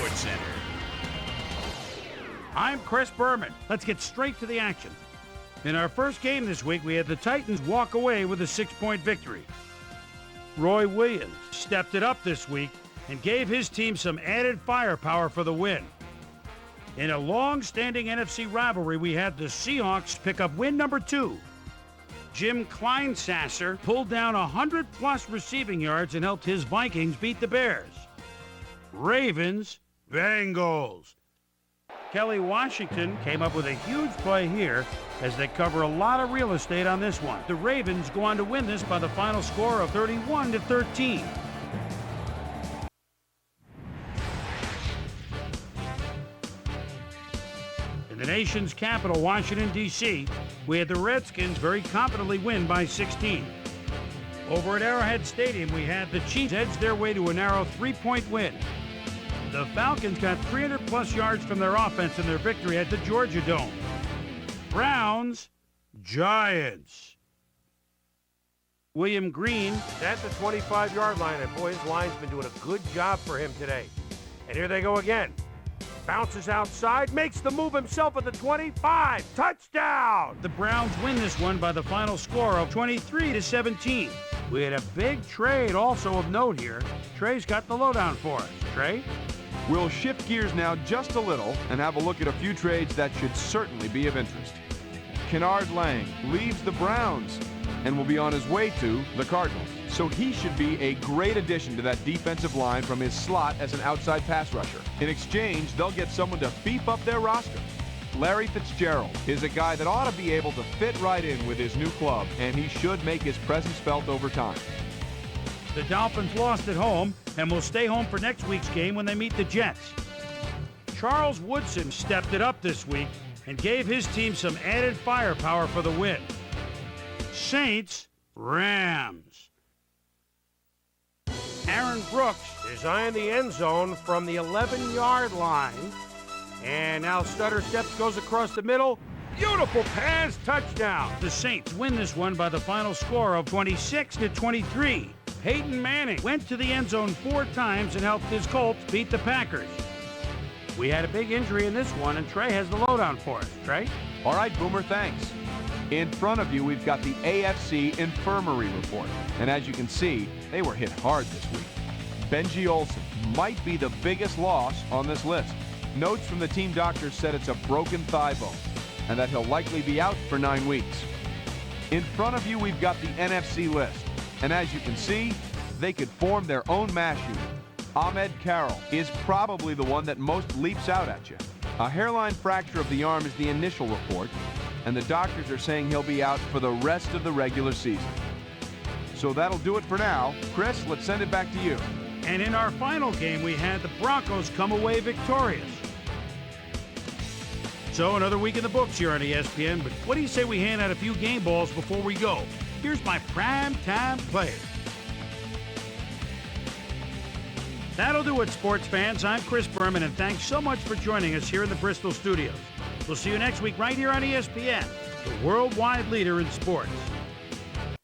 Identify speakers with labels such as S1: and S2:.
S1: SportsCenter.
S2: I'm Chris Berman. Let's get straight to the action. In our first game this week, we had the Titans walk away with a 6-point victory. Roy Williams stepped it up this week and gave his team some added firepower for the win. In a long-standing NFC rivalry, we had the Seahawks pick up win number 2. Jim Kleinsasser pulled down 100-plus receiving yards and helped his Vikings beat the Bears. Ravens, Bengals. Kelly Washington came up with a huge play here as they cover a lot of real estate on this one. The Ravens go on to win this by the final score of 31-13. In the nation's capital, Washington, D.C., we had the Redskins very confidently win by 16. Over at Arrowhead Stadium, we had the Chiefs edge their way to a narrow 3-point win. The Falcons got 300-plus yards from their offense in their victory at the Georgia Dome. Browns, Giants. William Green
S3: at the 25-yard line, and boy, his line's been doing a good job for him today. And here they go again. Bounces outside, makes the move himself at the 25. Touchdown!
S2: The Browns win this one by the final score of 23-17. We had a big trade also of note here. Trey's got the lowdown for us. Trey?
S4: We'll shift gears now just a little and have a look at a few trades that should certainly be of interest. Kennard Lang leaves the Browns and will be on his way to the Cardinals. So he should be a great addition to that defensive line from his slot as an outside pass rusher. In exchange, they'll get someone to beef up their roster. Larry Fitzgerald is a guy that ought to be able to fit right in with his new club, and he should make his presence felt over time.
S2: The Dolphins lost at home and will stay home for next week's game when they meet the Jets. Charles Woodson stepped it up this week and gave his team some added firepower for the win. Saints, Rams. Aaron Brooks
S3: is eyeing the end zone from the 11-yard line. And now stutter steps, goes across the middle. Beautiful pass, touchdown.
S2: The Saints win this one by the final score of 26-23. Peyton Manning went to the end zone 4 times and helped his Colts beat the Packers. We had a big injury in this one, and Trey has the lowdown for us. Trey?
S4: All right, Boomer, thanks. In front of you, we've got the AFC Infirmary Report. And as you can see, they were hit hard this week. Benji Olsen might be the biggest loss on this list. Notes from the team doctors said it's a broken thigh bone and that he'll likely be out for 9 weeks. In front of you, we've got the NFC list. And as you can see, they could form their own mash unit. Ahmed Carroll is probably the one that most leaps out at you. A hairline fracture of the arm is the initial report, and the doctors are saying he'll be out for the rest of the regular season. So that'll do it for now. Chris, let's send it back to you.
S2: And in our final game, we had the Broncos come away victorious. So another week in the books here on ESPN, but what do you say we hand out a few game balls before we go? Here's my primetime player. That'll do it, sports fans. I'm Chris Berman, and thanks so much for joining us here in the Bristol studios. We'll see you next week right here on ESPN, the worldwide leader in sports.